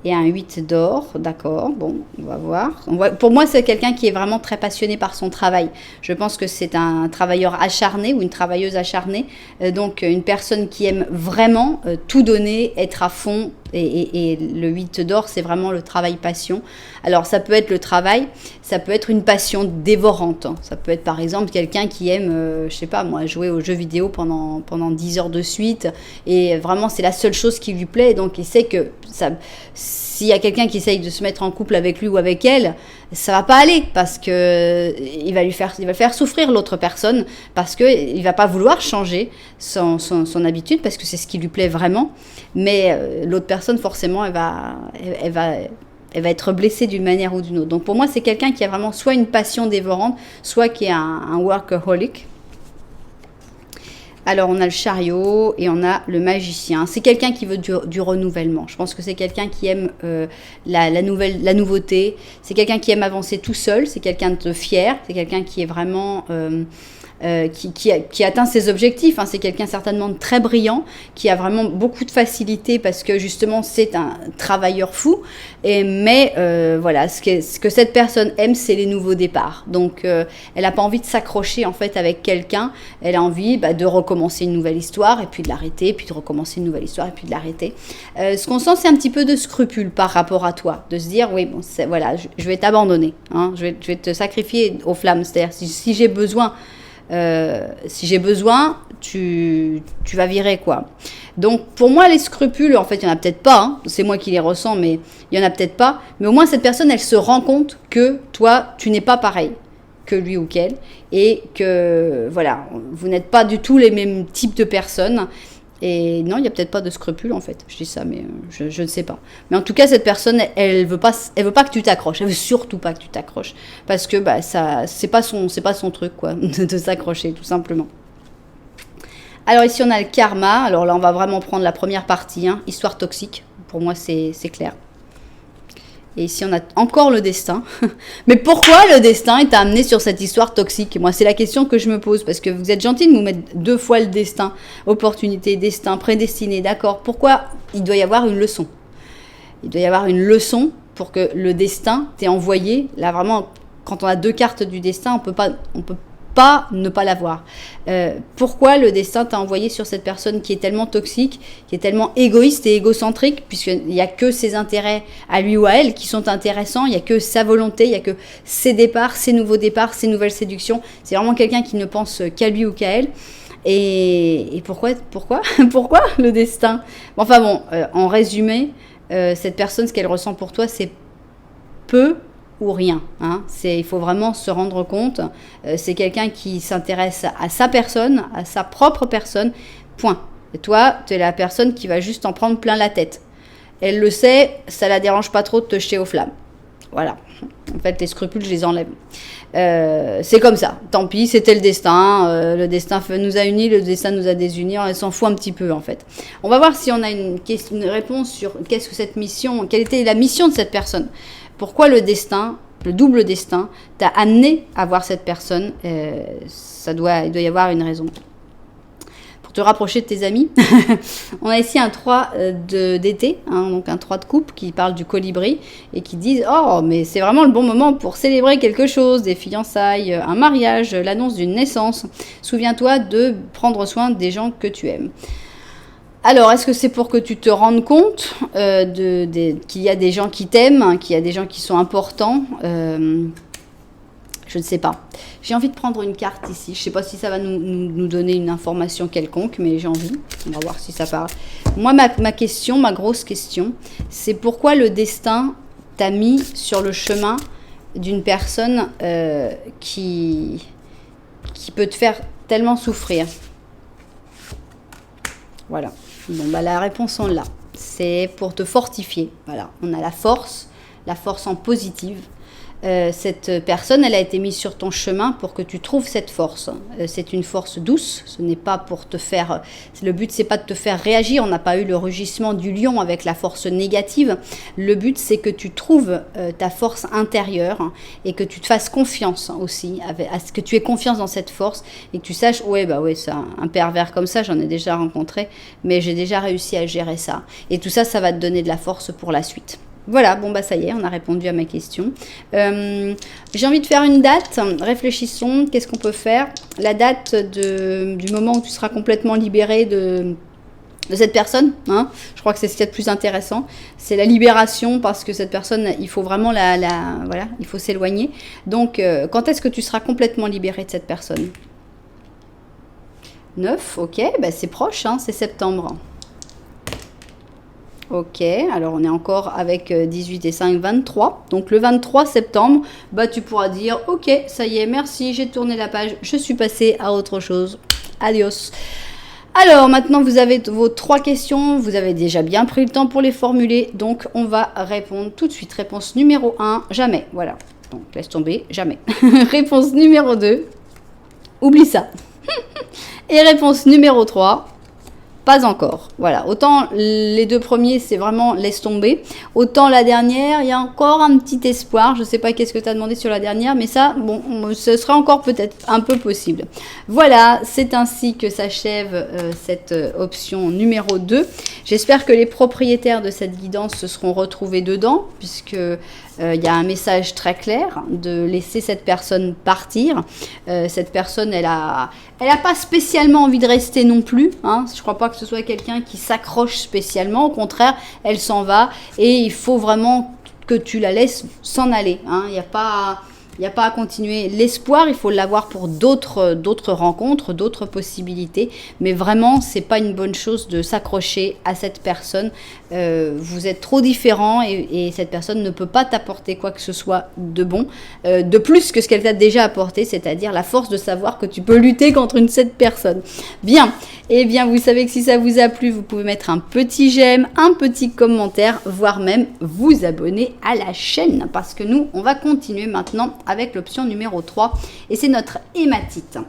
Speaker 1: et un 8 d'or, d'accord, bon, on va voir. Pour moi, c'est quelqu'un qui est vraiment très passionné par son travail. Je pense que c'est un travailleur acharné ou une travailleuse acharnée, donc une personne qui aime vraiment tout donner, être à fond, Et le 8 d'or, c'est vraiment le travail-passion. Alors, ça peut être le travail, ça peut être une passion dévorante. Ça peut être, par exemple, quelqu'un qui aime, je sais pas moi, jouer aux jeux vidéo pendant 10 heures de suite. Et vraiment, c'est la seule chose qui lui plaît. Donc, il sait que s'il y a quelqu'un qui essaye de se mettre en couple avec lui ou avec elle, ça va pas aller parce que il va faire souffrir l'autre personne parce que il va pas vouloir changer son habitude parce que c'est ce qui lui plaît vraiment. Mais l'autre personne, forcément, elle va être blessée d'une manière ou d'une autre. Donc pour moi, c'est quelqu'un qui a vraiment soit une passion dévorante, soit qui est un workaholic. Alors, on a le chariot et on a le magicien. C'est quelqu'un qui veut du renouvellement. Je pense que c'est quelqu'un qui aime la nouveauté. C'est quelqu'un qui aime avancer tout seul. C'est quelqu'un de fier. C'est quelqu'un qui est vraiment... qui atteint ses objectifs. Hein. C'est quelqu'un certainement de très brillant, qui a vraiment beaucoup de facilité parce que justement c'est un travailleur fou. Mais voilà, ce que cette personne aime, c'est les nouveaux départs. Donc elle n'a pas envie de s'accrocher en fait avec quelqu'un. Elle a envie de recommencer une nouvelle histoire et puis de l'arrêter, puis de recommencer une nouvelle histoire et puis de l'arrêter. Ce qu'on sent, c'est un petit peu de scrupule par rapport à toi, de se dire oui bon, voilà, je vais t'abandonner, hein, je vais te sacrifier aux flammes. C'est-à-dire si j'ai besoin tu vas virer, quoi. Donc, pour moi, les scrupules, en fait, il n'y en a peut-être pas. Hein. C'est moi qui les ressens, mais il n'y en a peut-être pas. Mais au moins, cette personne, elle se rend compte que toi, tu n'es pas pareil que lui ou qu'elle. Et que, voilà, vous n'êtes pas du tout les mêmes types de personnes. Et non, il n'y a peut-être pas de scrupules, en fait. Je dis ça, mais je ne sais pas. Mais en tout cas, cette personne, elle veut pas que tu t'accroches. Elle veut surtout pas que tu t'accroches. Parce que ça, c'est pas son truc, quoi, de s'accrocher, tout simplement. Alors ici, on a le karma. Alors là, on va vraiment prendre la première partie. Hein, histoire toxique. Pour moi, c'est clair. Et ici, on a encore le destin. Mais pourquoi le destin t'a amené sur cette histoire toxique? Moi, c'est la question que je me pose. Parce que vous êtes gentil de nous mettre 2 fois le destin. Opportunité, destin, prédestiné, d'accord. Pourquoi il doit y avoir une leçon? Il doit y avoir une leçon pour que le destin t'ait envoyé. Là, vraiment, quand on a 2 cartes du destin, on peut pas ne pas l'avoir. Pourquoi le destin t'a envoyé sur cette personne qui est tellement toxique, qui est tellement égoïste et égocentrique, puisqu'il n'y a que ses intérêts à lui ou à elle qui sont intéressants, il n'y a que sa volonté, il n'y a que ses départs, ses nouveaux départs, ses nouvelles séductions. C'est vraiment quelqu'un qui ne pense qu'à lui ou qu'à elle. Et pourquoi pourquoi le destin? Enfin bon, en résumé, cette personne, ce qu'elle ressent pour toi, c'est peu ou rien. Hein. Il faut vraiment se rendre compte. C'est quelqu'un qui s'intéresse à sa personne, à sa propre personne, point. Et toi, tu es la personne qui va juste en prendre plein la tête. Elle le sait, ça la dérange pas trop de te jeter aux flammes. Voilà. En fait, les scrupules, je les enlève. C'est comme ça. Tant pis, c'était le destin. Le destin nous a unis, le destin nous a désunis. On s'en fout un petit peu, en fait. On va voir si on a une réponse sur quelle était la mission de cette personne. Pourquoi le destin, le double destin, t'a amené à voir cette personne? Il doit y avoir une raison. Pour te rapprocher de tes amis, on a ici un 3 d'été, hein, donc un 3 de coupe qui parle du colibri et qui dit « Oh, mais c'est vraiment le bon moment pour célébrer quelque chose, des fiançailles, un mariage, l'annonce d'une naissance. Souviens-toi de prendre soin des gens que tu aimes. » Alors, est-ce que c'est pour que tu te rendes compte qu'il y a des gens qui t'aiment, qu'il y a des gens qui sont importants? Je ne sais pas. J'ai envie de prendre une carte ici. Je ne sais pas si ça va nous donner une information quelconque, mais j'ai envie. On va voir si ça parle. Moi, ma grosse question, c'est pourquoi le destin t'a mis sur le chemin d'une personne qui peut te faire tellement souffrir. Voilà. Bon, la réponse, on l'a. C'est pour te fortifier. Voilà. On a la force en positive. Cette personne, elle a été mise sur ton chemin pour que tu trouves cette force. C'est une force douce. Ce n'est pas pour te faire... Le but, c'est pas de te faire réagir. On n'a pas eu le rugissement du lion avec la force négative. Le but, c'est que tu trouves ta force intérieure et que tu te fasses confiance aussi, à ce que tu aies confiance dans cette force et que tu saches, ouais, c'est un pervers comme ça, j'en ai déjà rencontré, mais j'ai déjà réussi à gérer ça. Et tout ça, ça va te donner de la force pour la suite. Voilà, ça y est, on a répondu à ma question. J'ai envie de faire une date. Réfléchissons, qu'est-ce qu'on peut faire? La date du moment où tu seras complètement libéré de de cette personne, hein. Je crois que c'est ce qu'il y a de plus intéressant, c'est la libération, parce que cette personne, il faut vraiment voilà, il faut s'éloigner. Donc, quand est-ce que tu seras complètement libéré de cette personne? 9, ok, bah c'est proche, hein, c'est septembre. Ok, alors on est encore avec 18 et 5, 23. Donc le 23 septembre, bah tu pourras dire, ok, ça y est, merci, j'ai tourné la page, je suis passé à autre chose. Adios. Alors, maintenant, vous avez vos 3 questions. Vous avez déjà bien pris le temps pour les formuler. Donc, on va répondre tout de suite. Réponse numéro 1, jamais. Voilà. Donc, laisse tomber, jamais. Réponse numéro 2, oublie ça. Et réponse numéro 3, pas encore. Voilà. Autant les 2 premiers, c'est vraiment laisse tomber. Autant la dernière, il y a encore un petit espoir. Je ne sais pas qu'est-ce que tu as demandé sur la dernière, mais ça, bon, ce sera encore peut-être un peu possible. Voilà, c'est ainsi que s'achève cette option numéro 2. J'espère que les propriétaires de cette guidance se seront retrouvés dedans, puisque il y a un message très clair de laisser cette personne partir. Cette personne, elle a pas spécialement envie de rester non plus, hein. Je ne crois pas que ce soit quelqu'un qui s'accroche spécialement. Au contraire, elle s'en va et il faut vraiment que tu la laisses s'en aller, hein. Il n'y a pas à continuer. L'espoir, il faut l'avoir pour d'autres rencontres, d'autres possibilités. Mais vraiment, c'est pas une bonne chose de s'accrocher à cette personne. Vous êtes trop différents et cette personne ne peut pas t'apporter quoi que ce soit de bon, de plus que ce qu'elle t'a déjà apporté, c'est-à-dire la force de savoir que tu peux lutter contre cette personne. Bien, eh bien, vous savez que si ça vous a plu, vous pouvez mettre un petit j'aime, un petit commentaire, voire même vous abonner à la chaîne, parce que nous, on va continuer maintenant avec l'option numéro 3, et c'est notre hématite.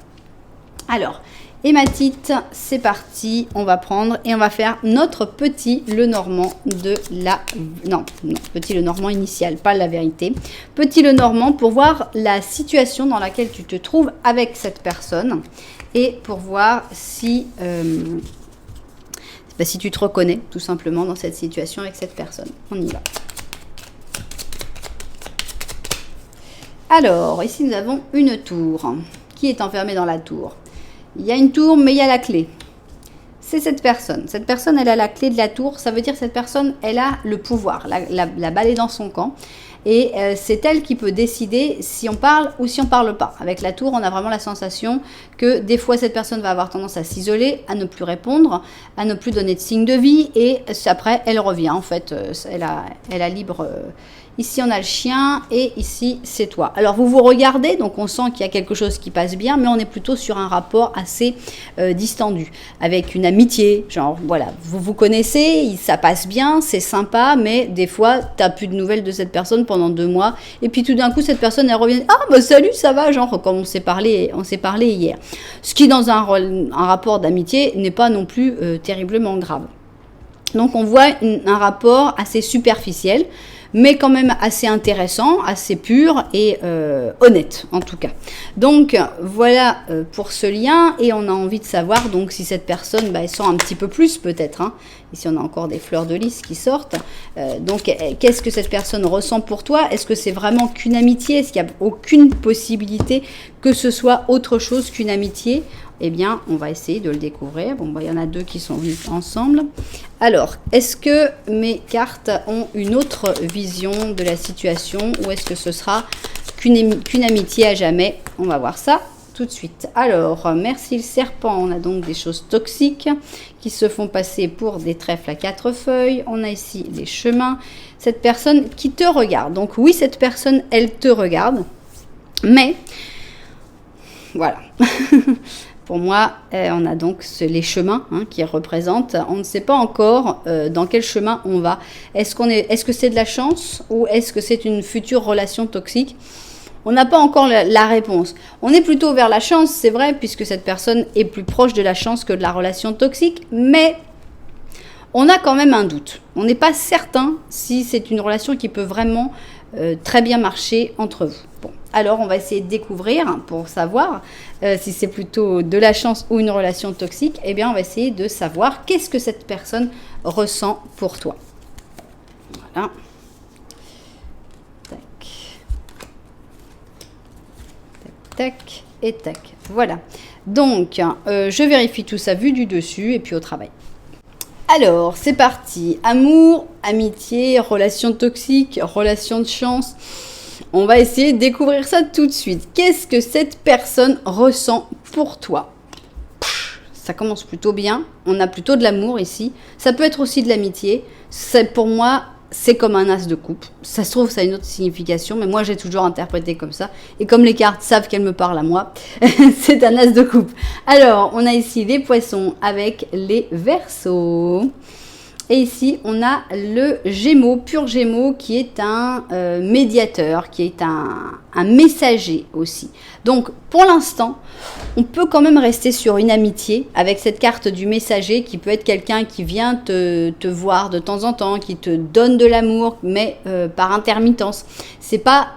Speaker 1: Alors, hématite, c'est parti, on va prendre et on va faire notre petit Lenormand de la... Non, petit Lenormand initial, pas la vérité. Petit Lenormand pour voir la situation dans laquelle tu te trouves avec cette personne et pour voir si... si tu te reconnais tout simplement dans cette situation avec cette personne. On y va. Alors, ici nous avons une tour. Qui est enfermée dans la tour? Il y a une tour, mais il y a la clé. C'est cette personne. Cette personne, elle a la clé de la tour. Ça veut dire que cette personne, elle a le pouvoir. La balle est dans son camp. Et c'est elle qui peut décider si on parle ou si on parle pas. Avec la tour, on a vraiment la sensation que des fois, cette personne va avoir tendance à s'isoler, à ne plus répondre, à ne plus donner de signe de vie. Et après, elle revient. En fait, elle a libre... Ici, on a le chien et ici, c'est toi. Alors, vous vous regardez, donc on sent qu'il y a quelque chose qui passe bien, mais on est plutôt sur un rapport assez distendu, avec une amitié, genre, voilà, vous vous connaissez, ça passe bien, c'est sympa, mais des fois, tu n'as plus de nouvelles de cette personne pendant 2 mois, et puis tout d'un coup, cette personne, elle revient, ah, bah salut, ça va, genre, comme on s'est parlé hier. Ce qui, dans un rapport d'amitié, n'est pas non plus terriblement grave. Donc, on voit un rapport assez superficiel, mais quand même assez intéressant, assez pur et honnête en tout cas. Donc voilà pour ce lien, et on a envie de savoir donc si cette personne, elle sent un petit peu plus peut-être, hein. Ici on a encore des fleurs de lys qui sortent, donc qu'est-ce que cette personne ressent pour toi? Est-ce que c'est vraiment qu'une amitié? Est-ce qu'il n'y a aucune possibilité que ce soit autre chose qu'une amitié? Eh bien, on va essayer de le découvrir. Bon, il y en a 2 qui sont venus ensemble. Alors, est-ce que mes cartes ont une autre vision de la situation, ou est-ce que ce sera qu'une amitié à jamais? On va voir ça tout de suite. Alors, merci le serpent. On a donc des choses toxiques qui se font passer pour des trèfles à 4 feuilles. On a ici les chemins. Cette personne qui te regarde. Donc oui, cette personne, elle te regarde. Mais, voilà. Pour moi, on a donc les chemins qui représentent. On ne sait pas encore dans quel chemin on va. Est-ce que c'est de la chance, ou est-ce que c'est une future relation toxique? On n'a pas encore la réponse. On est plutôt vers la chance, c'est vrai, puisque cette personne est plus proche de la chance que de la relation toxique, mais on a quand même un doute. On n'est pas certain si c'est une relation qui peut vraiment très bien marcher entre vous. Bon, alors on va essayer de découvrir pour savoir si c'est plutôt de la chance ou une relation toxique. Eh bien, on va essayer de savoir qu'est-ce que cette personne ressent pour toi. Voilà. Tac. Tac, tac et tac. Voilà. Donc, je vérifie tout ça vu du dessus et puis au travail. Alors, c'est parti. Amour, amitié, relation toxique, relation de chance. On va essayer de découvrir ça tout de suite. Qu'est-ce que cette personne ressent pour toi? Ça commence plutôt bien. On a plutôt de l'amour ici. Ça peut être aussi de l'amitié. Pour moi, c'est comme un as de coupe. Ça se trouve, ça a une autre signification, mais moi, j'ai toujours interprété comme ça. Et comme les cartes savent qu'elles me parlent à moi, c'est un as de coupe. Alors, on a ici les poissons avec les Verseaux. Et ici, on a le Gémeaux, pur Gémeaux, qui est un médiateur, qui est un messager aussi. Donc, pour l'instant, on peut quand même rester sur une amitié avec cette carte du messager, qui peut être quelqu'un qui vient te voir de temps en temps, qui te donne de l'amour, mais par intermittence. C'est pas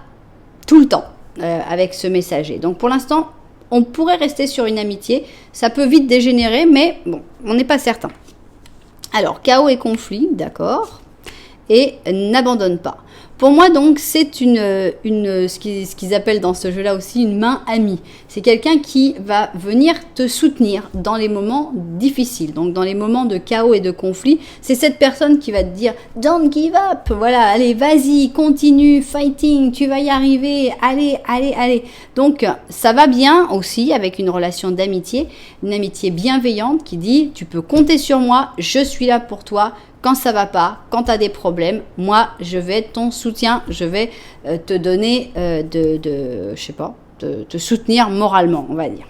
Speaker 1: tout le temps avec ce messager. Donc, pour l'instant, on pourrait rester sur une amitié. Ça peut vite dégénérer, mais bon, on n'est pas certain. Alors, chaos et conflit, d'accord, et n'abandonne pas. Pour moi, donc, c'est ce qu'ils appellent dans ce jeu-là aussi une main amie. C'est quelqu'un qui va venir te soutenir dans les moments difficiles, donc dans les moments de chaos et de conflit. C'est cette personne qui va te dire « Don't give up !» Voilà, allez, vas-y, continue, fighting, tu vas y arriver, allez, allez, allez. Donc, ça va bien aussi avec une relation d'amitié, une amitié bienveillante qui dit « Tu peux compter sur moi, je suis là pour toi ». Quand ça va pas, quand tu as des problèmes, moi, je vais être ton soutien, je vais te donner je sais pas, te soutenir moralement, on va dire.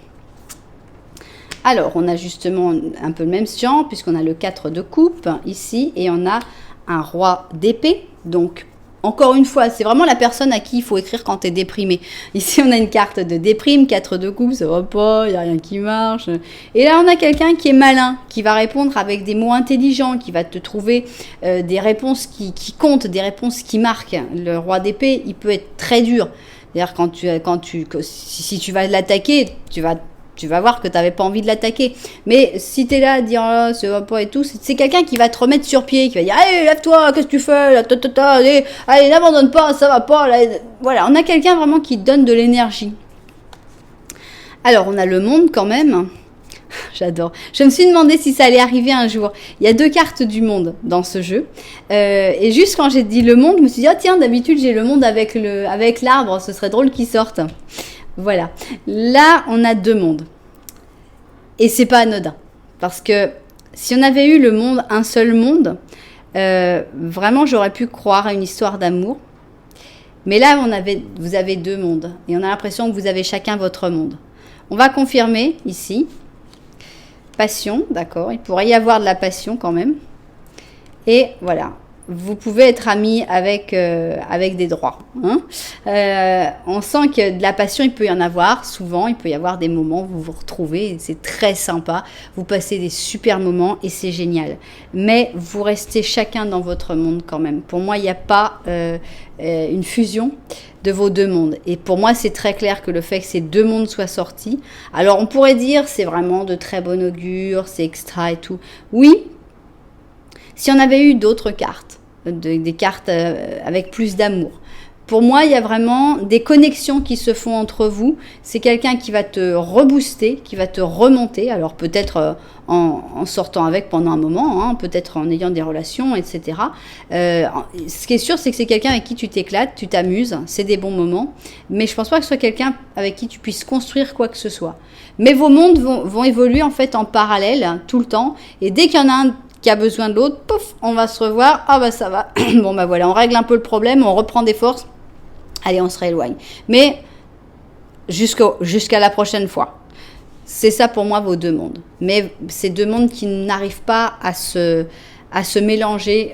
Speaker 1: Alors, on a justement un peu le même genre, puisqu'on a le 4 de coupe ici, et on a un roi d'épée, donc encore une fois, c'est vraiment la personne à qui il faut écrire quand tu es déprimé. Ici, on a une carte de déprime, 4 de coupe, ça va pas, il n'y a rien qui marche. Et là, on a quelqu'un qui est malin, qui va répondre avec des mots intelligents, qui va te trouver des réponses qui comptent, des réponses qui marquent. Le roi d'épée, il peut être très dur. C'est-à-dire, si tu vas l'attaquer, tu vas voir que tu n'avais pas envie de l'attaquer. Mais si tu es là à dire oh, ça va pas et tout, c'est quelqu'un qui va te remettre sur pied, qui va dire allez, lève-toi, qu'est-ce que tu fais, allez, n'abandonne pas, ça va pas. Là. Voilà, on a quelqu'un vraiment qui donne de l'énergie. Alors, on a le monde quand même. J'adore. Je me suis demandé si ça allait arriver un jour. Il y a 2 cartes du monde dans ce jeu. Et juste quand j'ai dit le monde, je me suis dit, oh tiens, d'habitude j'ai le monde avec l'arbre, ce serait drôle qu'il sorte. Voilà. Là, on a 2 mondes. Et c'est pas anodin. Parce que si on avait eu le monde, un seul monde, vraiment, j'aurais pu croire à une histoire d'amour. Mais là, vous avez 2 mondes. Et on a l'impression que vous avez chacun votre monde. On va confirmer ici. Passion, d'accord. Il pourrait y avoir de la passion quand même. Et voilà. Vous pouvez être amis avec des droits. Hein. On sent que de la passion, il peut y en avoir souvent. Il peut y avoir des moments où vous vous retrouvez. C'est très sympa. Vous passez des super moments et c'est génial. Mais vous restez chacun dans votre monde quand même. Pour moi, il n'y a pas une fusion de vos 2 mondes. Et pour moi, c'est très clair que le fait que ces 2 mondes soient sortis. Alors, on pourrait dire c'est vraiment de très bon augure, c'est extra et tout. Oui, si on avait eu d'autres cartes, des cartes avec plus d'amour. Pour moi, il y a vraiment des connexions qui se font entre vous. C'est quelqu'un qui va te rebooster, qui va te remonter. Alors peut-être en sortant avec pendant un moment, hein, peut-être en ayant des relations, etc. Ce qui est sûr, c'est que c'est quelqu'un avec qui tu t'éclates, tu t'amuses, c'est des bons moments. Mais je pense pas que ce soit quelqu'un avec qui tu puisses construire quoi que ce soit. Mais vos mondes vont évoluer en fait en parallèle hein, tout le temps. Et dès qu'il y en a un qui a besoin de l'autre, pouf, on va se revoir. Ah bah ça va. Bon bah voilà, on règle un peu le problème, on reprend des forces. Allez, on se rééloigne. Mais jusqu'à la prochaine fois. C'est ça pour moi vos 2 mondes. Mais ces 2 mondes qui n'arrivent pas à se mélanger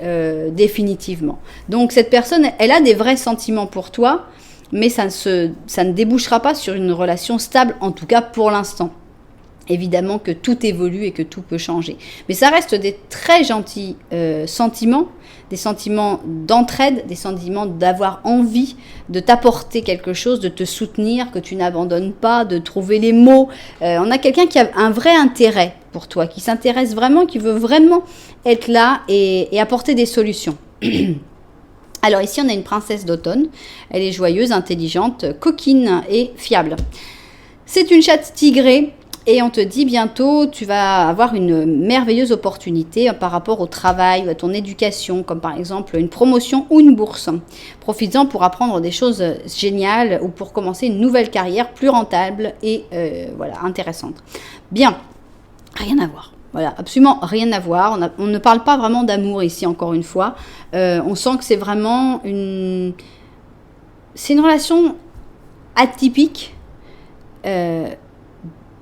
Speaker 1: définitivement. Donc cette personne, elle a des vrais sentiments pour toi, mais ça ne débouchera pas sur une relation stable, en tout cas pour l'instant. Évidemment que tout évolue et que tout peut changer. Mais ça reste des très gentils sentiments, des sentiments d'entraide, des sentiments d'avoir envie de t'apporter quelque chose, de te soutenir, que tu n'abandonnes pas, de trouver les mots. On a quelqu'un qui a un vrai intérêt pour toi, qui s'intéresse vraiment, qui veut vraiment être là et apporter des solutions. Alors ici, on a une princesse d'automne. Elle est joyeuse, intelligente, coquine et fiable. C'est une chatte tigrée. Et on te dit bientôt, tu vas avoir une merveilleuse opportunité par rapport au travail ou à ton éducation, comme par exemple une promotion ou une bourse. Profites-en pour apprendre des choses géniales ou pour commencer une nouvelle carrière plus rentable et voilà, intéressante. Bien, rien à voir. Voilà, absolument rien à voir. On ne parle pas vraiment d'amour ici, encore une fois. On sent que c'est vraiment c'est une relation atypique.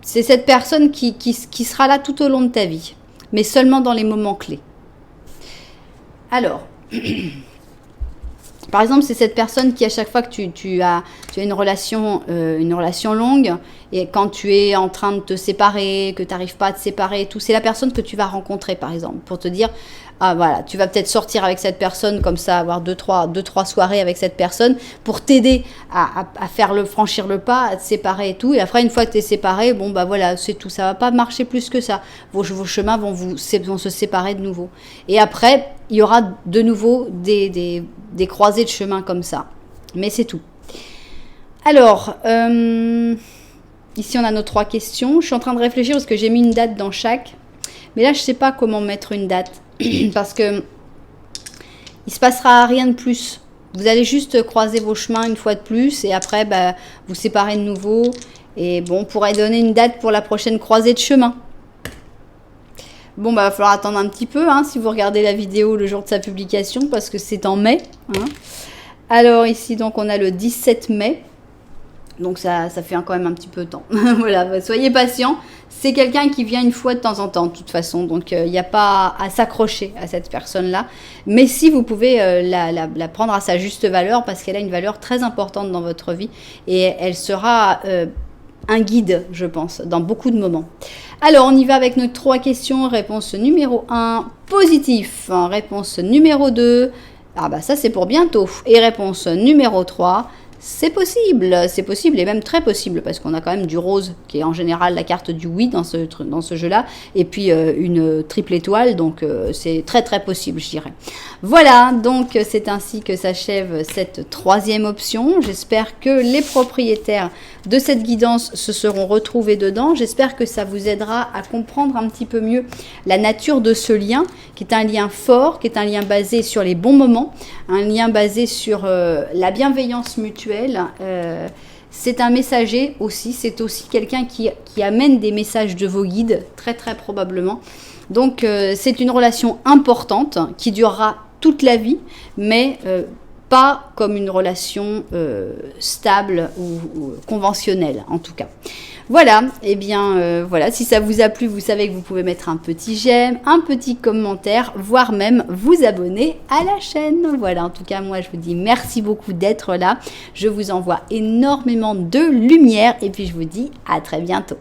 Speaker 1: C'est cette personne qui sera là tout au long de ta vie, mais seulement dans les moments clés. Alors, par exemple, c'est cette personne qui, à chaque fois que tu as une relation longue, et quand tu es en train de te séparer, que tu n'arrives pas à te séparer, tout, c'est la personne que tu vas rencontrer, par exemple, pour te dire, ah voilà, tu vas peut-être sortir avec cette personne, comme ça, avoir deux, trois soirées avec cette personne, pour t'aider à franchir le pas, à te séparer et tout. Et après, une fois que tu es séparé, bon, bah voilà, c'est tout, ça va pas marcher plus que ça. Vos chemins vont se séparer de nouveau. Et après, il y aura de nouveau des croisées de chemin comme ça. Mais c'est tout. Alors, ici on a nos 3 questions. Je suis en train de réfléchir parce que j'ai mis une date dans chaque. Mais là, je ne sais pas comment mettre une date. Parce que il se passera rien de plus. Vous allez juste croiser vos chemins une fois de plus. Et après, bah, vous séparez de nouveau. Et bon, on pourrait donner une date pour la prochaine croisée de chemin. Bon, bah, il va falloir attendre un petit peu, hein, si vous regardez la vidéo le jour de sa publication, parce que c'est en mai. Hein. Alors, ici, donc, on a le 17 mai. Donc, ça fait quand même un petit peu de temps. Voilà, bah, soyez patients. C'est quelqu'un qui vient une fois de temps en temps, de toute façon. Donc, il n'y a pas à s'accrocher à cette personne-là. Mais si vous pouvez la prendre à sa juste valeur, parce qu'elle a une valeur très importante dans votre vie. Et elle sera un guide, je pense, dans beaucoup de moments. Alors, on y va avec nos 3 questions. Réponse numéro 1, positif. Réponse numéro 2, ah bah ça c'est pour bientôt. Et réponse numéro 3, c'est possible et même très possible parce qu'on a quand même du rose qui est en général la carte du oui dans ce jeu-là et puis une triple étoile, donc c'est très très possible, je dirais. Voilà, donc c'est ainsi que s'achève cette 3e option. J'espère que les propriétaires de cette guidance se seront retrouvés dedans. J'espère que ça vous aidera à comprendre un petit peu mieux la nature de ce lien, qui est un lien fort, qui est un lien basé sur les bons moments, un lien basé sur la bienveillance mutuelle. C'est un messager aussi, c'est aussi quelqu'un qui amène des messages de vos guides, très très probablement. Donc c'est une relation importante qui durera toute la vie, mais pas comme une relation stable ou conventionnelle en tout cas. Voilà, et bien voilà, si ça vous a plu, vous savez que vous pouvez mettre un petit j'aime, un petit commentaire, voire même vous abonner à la chaîne. Voilà, en tout cas, moi je vous dis merci beaucoup d'être là. Je vous envoie énormément de lumière et puis je vous dis à très bientôt.